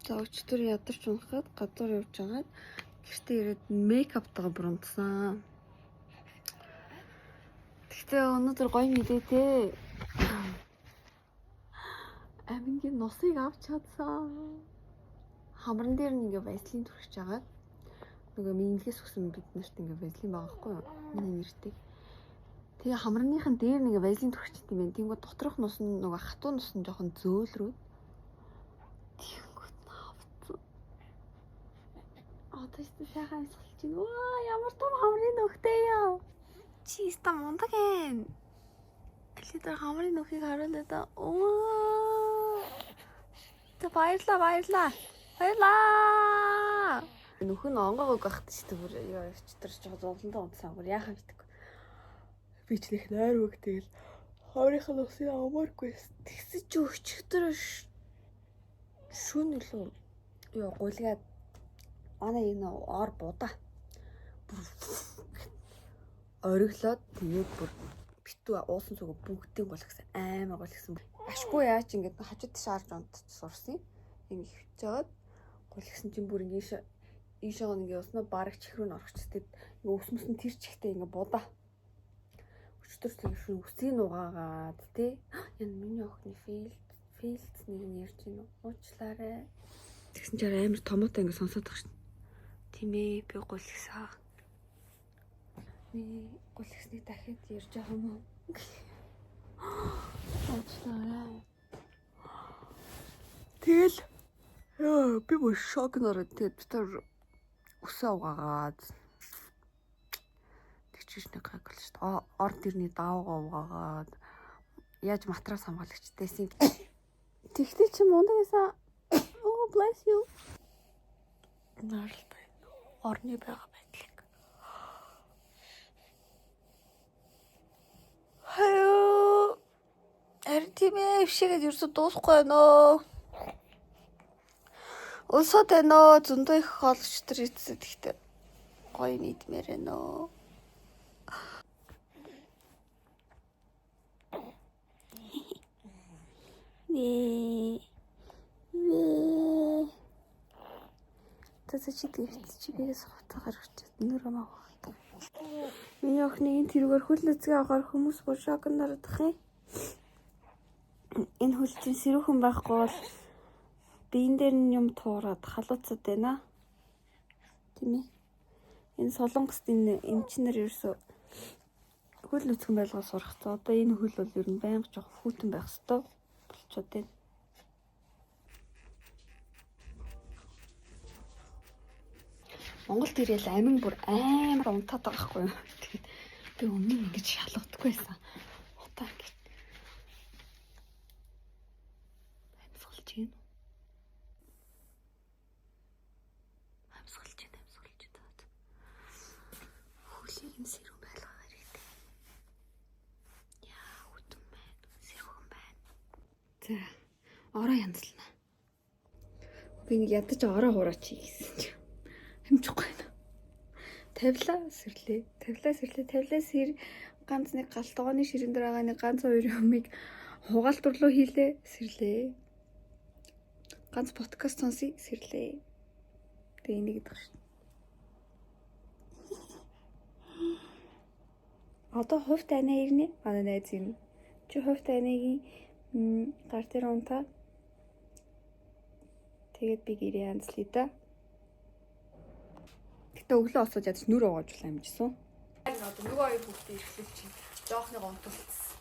За өчтөр ядарч унахад газар явж байгаад гэртээ ирээд мейкаптайгаа бурунтсан. Гэхдээ өнөөдөр гоё мэдээ те. Амингийн нусыг авч чадсан. Хамран дээр нэг вазелин түрхэж байгаа. Нөгөө минийхээс өгсөн бид нарт ингээ вазелин байгаа хгүй юу? Миний нэртэй. Тэгээ хамраныхын дээр нэг вазелин түрхэж тийм байх. Тэнгүү доторх нус нь нөгөө хатуу нус нь жоохон зөөлрөө. Тэнгүүд навцсан. Отоос сайхан амсгалж байна. Ваа ямар том хамрын нөхтэй яа. Чи ста мундаг ээ. Алидаа хамрын нөхийг харуулаад оо. Тэ баярлаа. Нөхөн онгоог гахт ч тэр яа ичтэрч байгаа зовлонтой унтсан бүр яахаа мэддэг. Би ч нэг нойр үг тэгэл хаврынхаа нусыг авмааргүй. Тэгсэж ч өчтөр шүн үлээ. Яа гулгаад манай энэ ор будаа. Ориглоод тэгээд бүр битүү уусан зүг бүгдийг болгосон амар гол гэсэн. Ашгүй яач ингээд хажууд шаарж унтж сурсан. Ийм их жоод гол гэсэн чинь бүр ингээд ийшээ нэг уснаа бараг чих рүү орохч тэгээд ингээ өсмөс нь тэр чихтэй ингээ будаа. Өчтөр тэр шин үсийг нугаагаад тий. Яа миний охины фейлц нэг нь ярьж гин уучлаарай. Тэгсэн чинь амар томоотой ингээ сонсоод байгаа шин. Тийм ээ би гол гисэн. Би гол гисний дахиад ярьж байгаа юм уу? Уучлаарай. Тэгэл яа би бүр шок нөрөд тэгээд тэр өсөө угаагаад тэгчиж нэг гайхал шүү дээ. Орд ирний даавгаа угаагаад яаж матрас хамгаалагчдээсийн тэгтээ чи мундаг байсан. Oh bless you. Наралтай орны байгаа байдлыг. Хаяа. Эртимээ өвшигэд ерөөсө дуусахгүй байна. Улсууд байна. Зөндөө их хоолч төр ийцэд ихтэй гоё нийтмээр байна. Вэ. Тэсэ чи бигээс хутгаар очиж нөрөө маа. Миний охины энэ тэргээр хөл үзгээ авахар хүмүүс бүр шокнд орох юм. Энэ хөлтийн сэрүүхэн байхгүй бол биен дээр нь юм туураад халууцад байна. Тийм ээ. Энэ солонгост энэ эмчнэр ерөөсө хөл үзхэн байлгаа сурах. За одоо энэ хөл бол ер нь байнга жоох хүүтэн байх хэвээр болчиход байна. Монголд ирээл амин бүр амар унтаад байгаа хгүй юу. Тэгээд би өмнө нь ингэж шалгадаггүй байсан. Одоо ингэж амьсгалж гин. Амьсгалж таад. Хөлийг нь сэрүүн байлгаа хэрэгтэй. Яа хүтэн байна. Сэрүүн байна. За ороо янзлана. Би нэг ядаж ороо хураач гэсэн чинь хэмжихгүй байна. Тавлаа сэрлээ. Сэр ганц нэг галтгооны ширэн дээр байгаа нэг ганц хоёр юмыг хугаалтур руу хийлээ. Сэрлээ. Ганц подкаст сонсъё. Сэрлээ. Тэгээ энийг гэдэг шин. Одоо хувь тайнаа ирнэ. Манай найз юм. Чи хувь тайнагийн гар дээр унтаа. Тэгээд би гэрээ янзлая да. Гэтэ өглөө осоод ядаж нүр угаажуулаа юм жисэн. Одоо нөгөө хоёр бүгдээ ирэхлээр чинь жоохныг онтуулсан.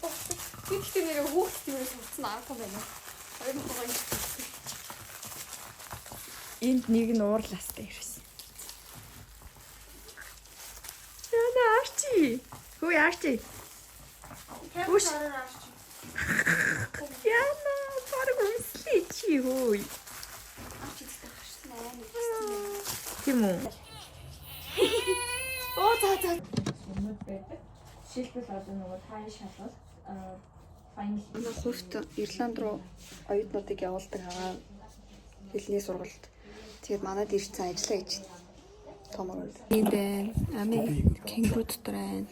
Бохтой. Гэхдээ нэр хүүхд тиймээс хүрсэн аргатай байна. Хоёр нь гоё. Энд нэг нь уурлаастай ирсэн. Яна арчи. Хөөе арчи. Хүш. Яна параг өмслий чи хөөе. Тийм үү? Оо за. Өмнөд байдаг. Жишээлбэл одоо нөгөө тань шалгал файнл хувьд Ирланд руу оюутнуудыг явуулдаг байгаа хэлний сургалт. Тэгээд манайд ирсэн ажиллаа гэж. Томор. Энд байна. Ами кенгуру дотор байна.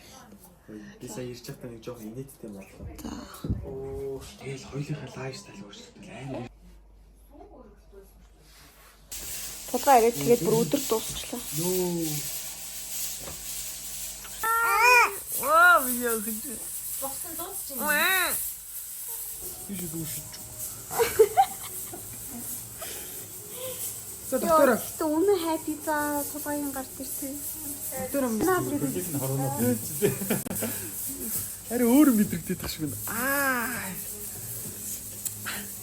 Би сая ирж байхдаа нэг жоох инээдтэй боллоо. Оо, тэгэл хоёулынхаа лайфстайл өөрчлөлт амар. Тулгаа ирээд тэгээд бүр өдөр дуусчлаа. Йоо. Видео гэж. Богсон дуусчихна. Би ч дүүшиж. Доктор. Тэ үнэн хайти за тулгааны гарт ирсэн. Доктор юм. Ари өөр мэдрэгдээд тах шиг байна.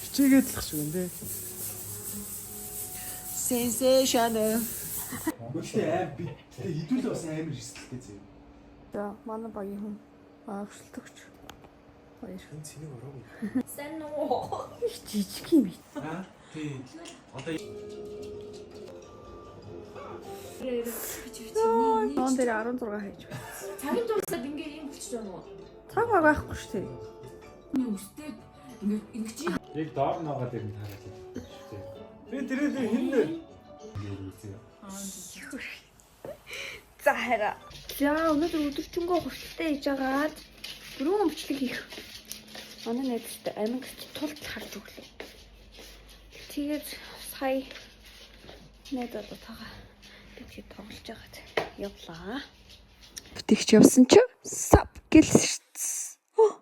Хичээгээд л шиг байна те. Sensational. Гэхдээ би хэдүүлээ бас амар эсэлтэй зөө. За манай багийн хүн өршөлтөгч. Хоёр. Энэ цэнийг ороогүй. Сайн уу? Жижиг юм бий. Аа тий. Одоо Ноон дээр 16 хайж байна. Цагийн дуусаад ингээ юм болчих жоон уу? Цаг байхгүй шүү дээ. Миний өстэй ингээ ингэж Яг доор наагаад ирэн хараад байна. би тэрээд хиннэ. За хараа. За өнөөдөр өдөржингөө хүртэлтэй хийж агаад дөрвөн өмчлөг хийх. Манай найзтай амигт тулд харж өглөө. Тэгээд сая найзад тагаа тэгээд тоглож байгаад явлаа. Бүтээгч явсан чи сав гэлсэн шүү.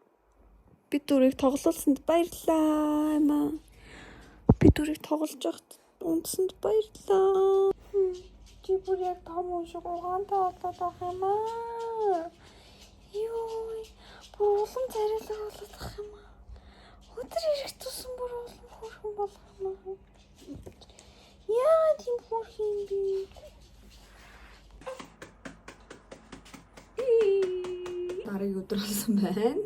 Би дүрийг тоглуулсанд баярлалаа маа. Би дүрийг тоглож байхад унтсанд баярлалаа. Чи бүр яг том шиг угаантай болоод байх юм аа. Йой, бүр улам царайлаг болоод байх юм аа. Өдөр ирэх тусан бүр улам хөөрхөн болох юм аа. Яа, тийм хөөрхөн юм би. Дараагийн өдөр болсон байна.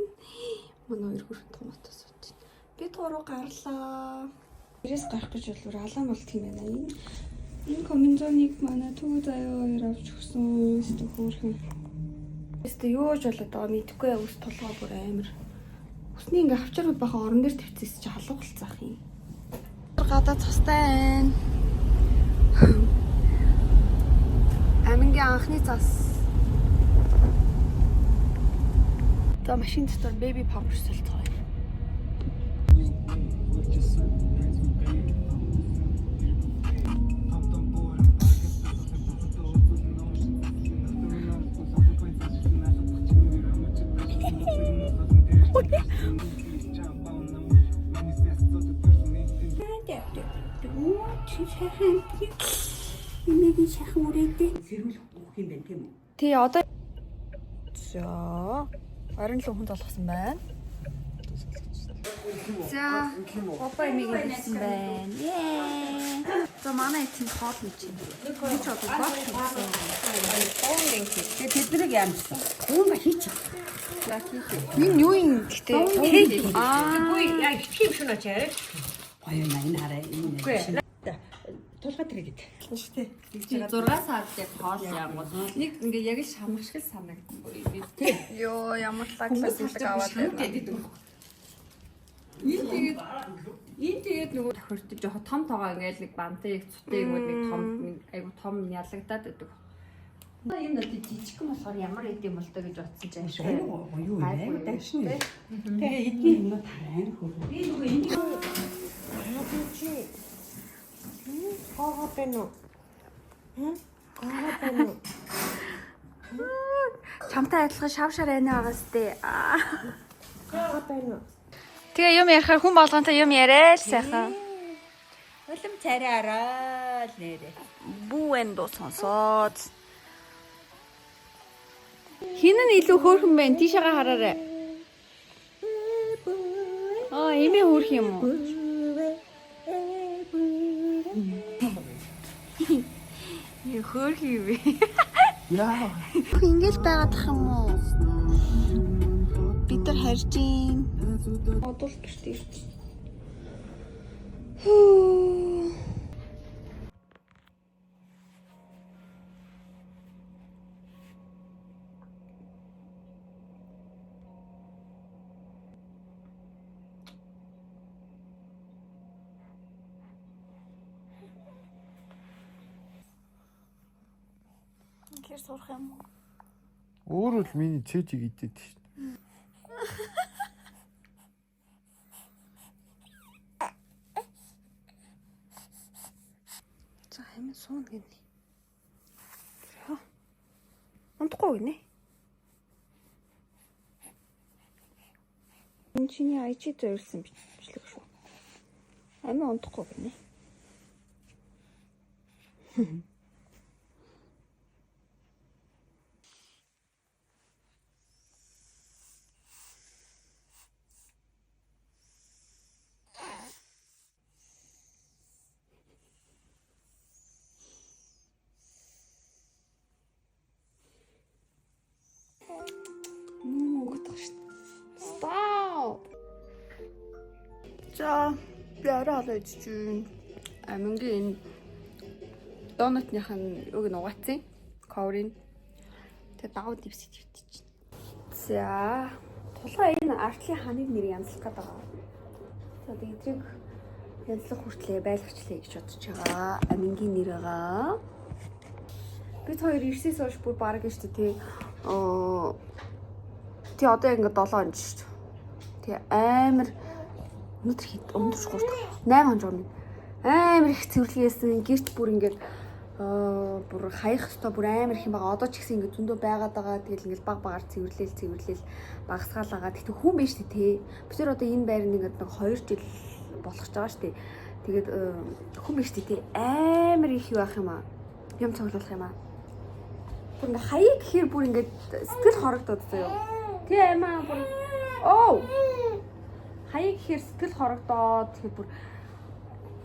Манай хоёр хөрхөн томатос ууж байна. Би туруу гарлаа. Тэрээс гарах гэж болвол алаан болдго юм байна. Энэ комбинзоныг манай түү заяа хоёр авч өгсөн. Өстө хөөрхөн. Өстө юу ч болоод байгаа мэдхгүй ус толгой бүр амар. Усны ингээ хавчрууд баха орон дээр тавьчихсан чи халуугалцаах юм. Гадаа цастай байна. Амингийн анхны цас. За машин дотор baby pump солилцоо. Имэгийн шахан үрээдээ зэрүүлэх бүх юм байна тийм үү? Тий одоо за орон л хүн толгосон байна. За папа имэгийн хийсэн байна. Яа. За манай эцэг хот нэг чинь. Би ч одоо баг хийсэн. Оонгийн хийх. Тэднийг яамсан. Уунга хийчих. За хийх. Энэ юу юм гэхдээ үгүй яа хитрхи юм шунаач яа. Гоё маань хараа энэ. Тулгаа тэрэг гэдэг. Штэ. 6 сард яг хоол яангууд нэг ингээ яг л шамх шиг санагдсан. ёо ямар лаглаг аваад байна. Энэ тэгээд нөгөө тохирт жоохон том тоогоо ингээл нэг бантай их цутыг нэг том айгу том ялагдаад байдаг. Энэ надад жижиг юм болохоор ямар идэм бол тоо гэж бодсон ч аашгүй. Юу юм бэ? Дашин. Тэгээ эдний юмнууд хараа хөрөө. Би нөгөө энийг Гоо бэнэ. Гоо бэнэ. Чамтай адилхан шавшаар байна байгаас тээ. Гоо бэнэ. Тэгээ юм ярихаар хүн болгонтой юм яриа л сайхан. Улам цараараа л нэрээ. Бүүэн дуу сонсоод. Хин нь илүү хөөрхөн байна? Тийшээгээ хараарай. Эмээ хөөрх юм уу? Юу хөөрх юм бэ? Яа. Ингээл байгаадах юм уу? Бид нар харж гин. Одол гэрт ирч. Ингээр сурах юм уу? Өөрөө л миний цээжийг идээд шүү. За хэмээн суун гэнэ. Унтахгүй гинэ. Энэ чиний IG зориулсан бичлэг шүү. Амин унтахгүй гинэ. Stop. За, би орой олоо идэж байна. Амингийн энэ донутных нь юуг нь угаацсан. Коврын. Тэгээ давуу дивс идэж байна. За, тулгаа энэ артлын ханыг нэр янзлах гэдэг байгаа. За, эдрийг янзлах хүртлээ байлгачлаа гэж бодож байгаа. Амингийн нэр байгаа. Бид хоёр ирсээс хойш бүр бараг шүү дээ. Тий одоо ингээд 7 он шүү дээ. Тий амар өнөөдөр хэд өндөр 8 он жоо. Амар их цэвэрлэгээсэн. Гэрт бүр ингээд бүр хаях ёстой бүр амар их юм байгаа. Одоо ч гэсэн ингээд зөндөө байгаад байгаа. Тэгэл ингээд баг багаар цэвэрлээл багасгаалаагаа. Тэгтээ хүн биш тий. Бид нар одоо энэ байрны ингээд 2 жил болох ч байгаа шүү дээ. Тэгээд хүн биш тий. Амар их юу ах юм аа. Юм цуглуулах юм аа. Бүр ингээд хаяг гэхээр бүр ингээд сэтгэл хорогдоод заяа. Тий амаа бүр хаяг гэхээр сэтгэл хорогдоод тэгэхээр бүр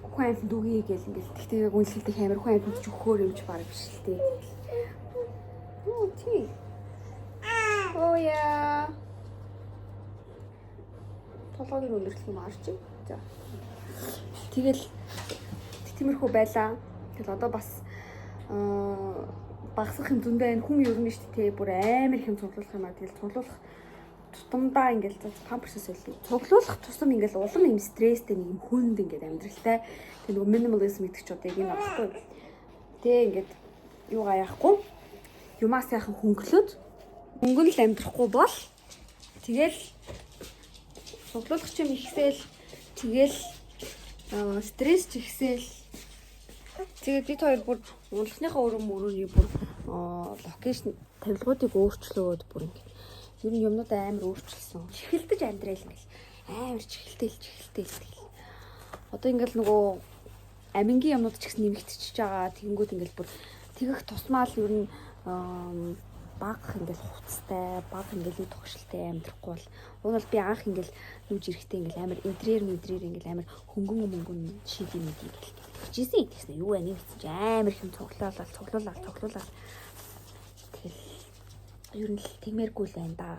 хүн амьд үгүй гэл ингээд тэгтээ үнэлэлтэй амар хүн амьд ч өгөхөр юмч баг биш л дээ. Тий. Яа. Толгойн өндөрлөх юм арч. За. Тэгэл тиймэрхүү байлаа. Тэгэл одоо бас багсах юм зөндөө энэ хүн ер нь шүү дээ бүр амар их юм цуглуулах юм аа. Тэгэл цуглуулах тутамдаа ингээл памперсээс үлээ. Цуглуулах тусам ингээл улам юм стресстэй нэг юм хүнд ингээд амьдралтай. Тэгээ нөгөө минимализм гэдэг ч одоо яг энэ багхгүй. Тэгээ ингээд юугаа яахгүй. Юмаа сайхан хөнгөлөөд хөнгөн л амьдрахгүй бол тэгэл цуглуулах юм ихсээл тэгэл стресс ч ихсээл тэгээд бид хоёр бүр унлахныхаа өрөөний бүр локейшн тавилгуудыг өөрчлөөд бүр ингээд ер нь юмнууд амар өөрчилсөн. Чихэлдэж амьдрал ингээл амар чихэлтэл. Одоо ингээл нөгөө амингийн юмнууд ч гэсэн нэмэгдчихэж байгаа. Тэгэнгүүт ингээл бүр тэгэх тусмаа л ер нь баг ингээл хувцастай, баг ингээл нэг тогшилтэй амьдрахгүй бол уг нь би анх ингээл нүүж ирэхдээ ингээл амар интерьер ингээл амар хөнгөн шийдэл мэд ингээл жисэн гэсэн юу вэ нэмсэн чи амар хэм цуглуулаад тэгэл ер нь л тиймэргүй л байна да.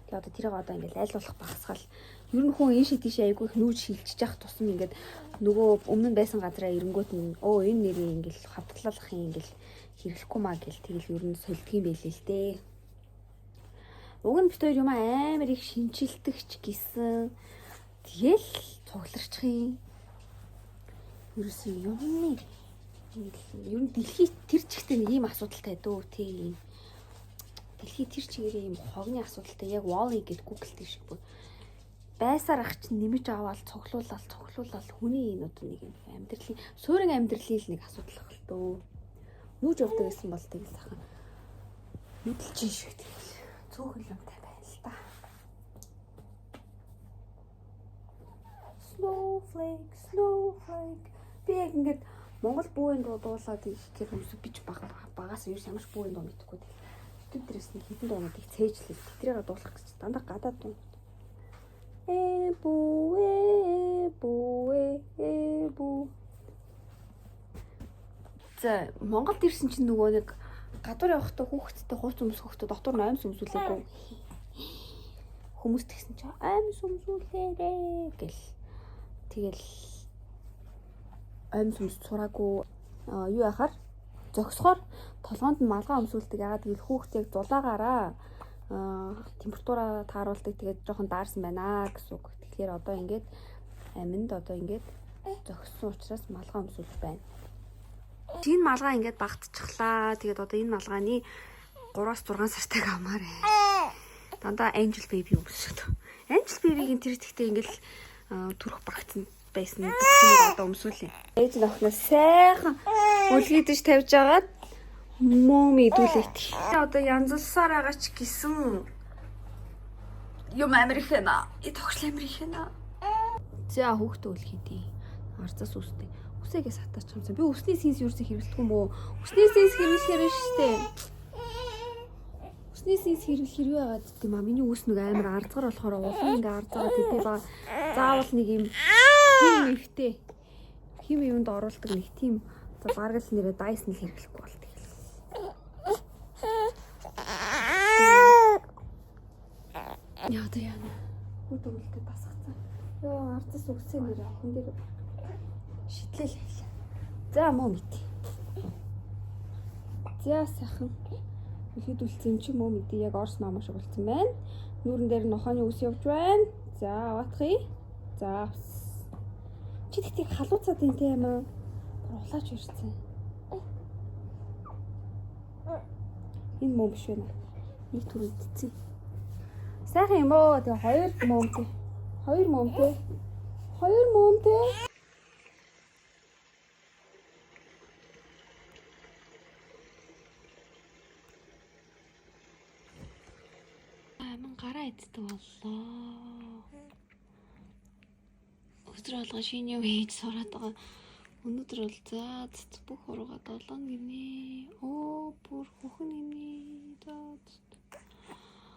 Тэгээ одоо тэрийг одоо ингээл аль болох багасгаал ер нь хүн энэ шийдэж айгүй их нүүж шилжиж явах тусам ингээд нөгөө өмнө нь байсан газараа ирэнгүүт нь энэ нэрийг ингээл хавтгалах юм ингээл хэрэглэхгүй маа гэл тэгэл ер нь солидгийн байлээ л дээ. Уг нь бид хоёр юм амар их шинжилдэгч гисэн. Тэгэл цугларчих юм. Ерөөсөө юмны ер нь дэлхий тэр чигтээ нэг юм асуудалтай дөө тий. Дэлхий тэр чигээрээ юм хогны асуудалтай яг Wall-E гэдэг Google дээр шиг бүр байсаар ах чинь нэмж аваад цуглуулаад хүний энэ одоо нэг юм амьдралын суурин амьдралын нэг асуудал л дөө. Нүүж явдаг гэсэн бол тэгэл сайхан мэдлж шиг тэгэл цөөхөн юмтай байна л та. Snowflake. Би яг ингээд Монгол бүүийн дуу дуулаад их хүмүүс бич багаас юу ямар ч бүүийн дуу мэдхгүй дээ. YouTube дээрээс нэг хитэн дуунуудыг цээжлээ. Тэдрийг дуулах гэж дандаа гадаад дуу. Бүү. За Монголд ирсэн чинь нөгөө нэг гадуур явахдаа хүүхэдтэй хууц өмсөхдөө дотор нь аймс өмсүүлээгүй. Хүмүүс тэгсэн чинь аймс өмсүүлээрээ гэл. Тэгэл аймс өмс сураагүй юу яхаар зөксохоор толгоонд нь малгай өмсүүлдэг. Ягаад гэвэл хүүхд яг зулаагаараа температураа тааруулдаг. Тэгээд жоохон даарсан байна гэсэн үг. Тэгэхээр одоо ингээд аминд одоо ингээд зөксөн учраас малгай өмсүүлж байна. Энэ малгай ингээд багтчихлаа. Тэгээд одоо энэ малгайны 3-6 сартай гамаар дандаа Angel Baby өмсөд. Angel Baby-гийн тэр ихтэй ингээл түрх багцсан байсан бүхнийг одоо өмсүүлээ. Ээж нь охноос сайхан үлгийдэж тавьж агаад мөм идүүлээд. Одоо янзлсаар байгаа ч гэсэн юм Америкэна. И тогтл Америкэна. За хүүхдээ үлгийдээ. Арцаас үстэй. Үсээгээс хатаач юмсан. Би үсний синс юусэн хэрэглэдэг юм бөө. Үсний синс хэрэглэхээр штэ. Үсний синс хэрэглэх хэрэг байгаад тийм аа. Миний үс нэг амар арзгар болохоор улам ингээ арзгаа тэтэй ба заавал нэг юм хим ихтэй. Хим юунд оруулдаг нэг тийм бараг л нэрээ Dyson л хэрэглэхгүй бол тэгэл. Яа одоо яа. Хүүт өвлөдөд басгацсан. Йоо арцаас үсээ нэрээ охин дээр шитлэл хийлээ. За муу мэд. За сайхан. Ихэд үлцэн чи муу мэд яг орс маама шиг болсон байна. Нүүрэн дээр нохооны үс явж байна. За аваатгий. За. Чи тэгтийг халууцаад энэ тийм юм аа. Улаач ирсэн. Энэ муу биш байна. Нэг түр идсэн. Сайхан юм оо. Тэгээ хоёр муумтэй. Хоёр муумтэй. Аман гараа иддэг боллоо. Өдөр алга шинэ юм хийж сураад байгаа. Өнөөдөр бол за бүх урууга 7 гинэ. Оо бүр хөхөн гинэ.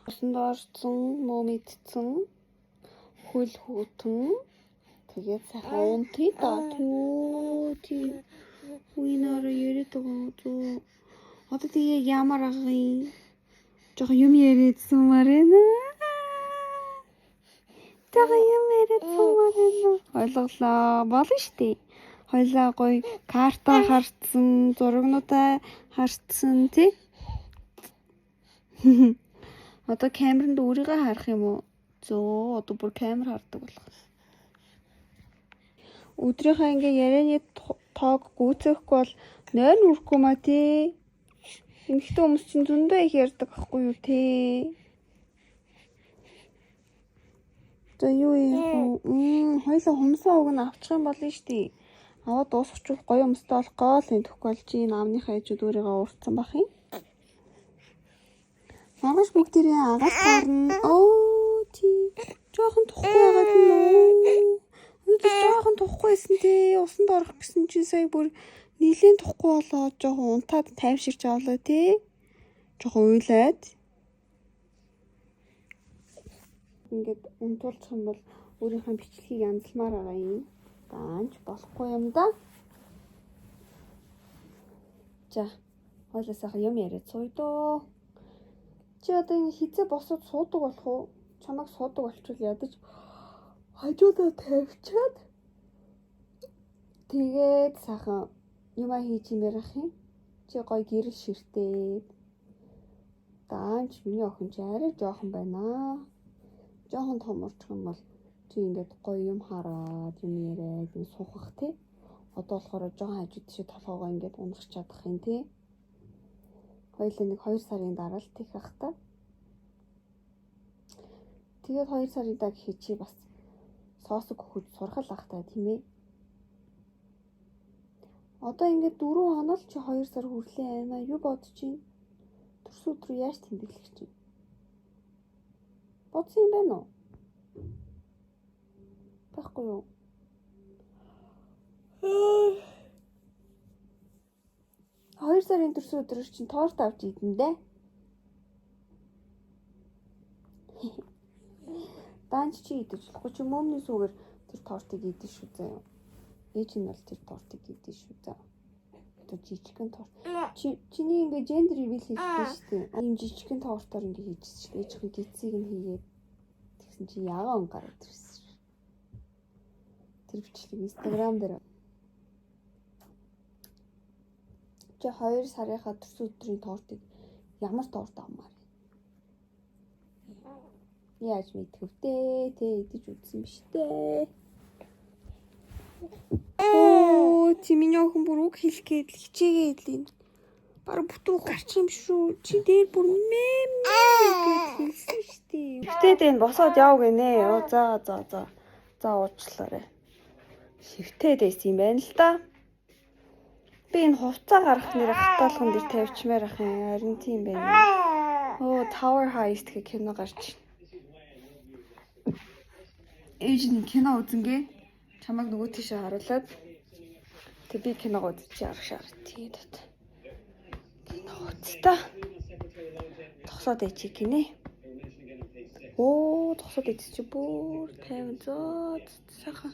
Усанд орсон, муу мэдсэн, хөл хүүтэн. Тэгээд сайхан унтъя да. Тий. Уинаар яриад байгаа зү. Одоо тэгээ ямар агын жоо юм яриадсан марена. Ойлголоо. Болно штий. Хойлоо гоё карта харцсан, зурагнуудаа харцсан тий. Одоо камеранд өөрийгөө харах юм уу? Зөө одоо бүр камер хардаг болох. Өдрийнхөө ингээ ярианы тоог гүйцэхгүй бол 0 үрхгүй маа тий. Эмэгтэй хүмүүс чинь зөндөө их ярьдаг ахгүй юу тий. За юу юм? Хойлоо хумсаа уг нь авчих юм болно штий. Аваад дуусгачих гоё юмстай болох гол энэ тохиолч энэ аавныхаа ээжүүд өөрийгөө уурцсан бах юм. Маргааш бүгдээрээ агаад харна. Оо тий. Жохон тухгүй байгаад юм уу? Өнөөдөр жохон тухгүйсэн тий. Усанд орох гэсэн чинь сая бүр нийлэн тухгүй болоод жохон унтаад тайвширч авлаа тий. Жохон уйлаад. Ингээд унтуулчих юм бол өөрийнхөө бичлэгийг янзалмаар байгаа юм. Даанч болохгүй юм да. За, хойлоо сайхан юм яриад сууя дөө. Чи одоо энэ хизээ босоод суудаг болох уу? Чамайг суудаг болчихвол ядаж хажуудаа тавьчаад тэгээд сайхан юмаа хийж юмарах юм. Чи гоё гэрэл ширтээд. Даанч миний охин ч арай жоохон байна. Жоохон том орчих юм бол чи ингээд гоё юм хараад юм яриад юм суухах тий. Одоо болохоор жоохон хажууд шиг толгоогоо ингээд унах чадах юм тий. Хоёлаа нэг 2 сарын дараа л тийх ах та. Тэгээд 2 сарын дараа гэхэд чи бас соосог өгөхөд сургал ах та тийм ээ. Одоо ингээд 4 хоног чи 2 сар хүрлээ аймаа юу бодож чинь? Төрс өдрөө яаж тэмдэглэх чинь? Бодсон юм байна уу? Байхгүй юу? 2 сарын төрс өдрөөр чинь торт авч идэн дээ. Данч чи идэж болохгүй чи мөмний сүгээр тэр тортыг идэж шүү заа. Ээж нь бол тэр тортыг идэж шүү заа. Тэр жижигхэн торт. Чиний ингээ гендер ивэл хийсэн шүү дээ. Ийм жижигхэн тортоор ингээ хийжсэн шүү дээ. Ээжийн гидсийг нь хийгээд тэгсэн чи ягаан он гараад ирсэн. Тэр бичлэг Instagram дээр. Чи 2 сарынхаа төрс өдрийн тортыг ямар торт авмаар? Яаж мэдвүтэй тэ идэж үзсэн биш дээ. Оо чи миний охин бүр үг хэлэх гээд хичээгээд л юм. Бараг бүтэн гарч юм шүү. Чи дээр бүр мэм гэж хэлсэн шүү дээ. Хөвтөөд энэ босоод яв гинэ. За. За уучлаарай. Хөвтөөд байсан юм байна л да. Би энэ хувцас гаргах нэр хатаалган дээр тавьчмаар ах юм. Харин тийм байна. Tower Heist гэх кино гарч байна. Ээж нь кино үзэнгээ. Чамайг нөгөө тийшээ харуулад. Тэг би киног үзчих арга шаар. Тэгээд кино үзтээ. Тосоод ичи гинэ. Тосоод ичи бүр 50 зөө сайхан.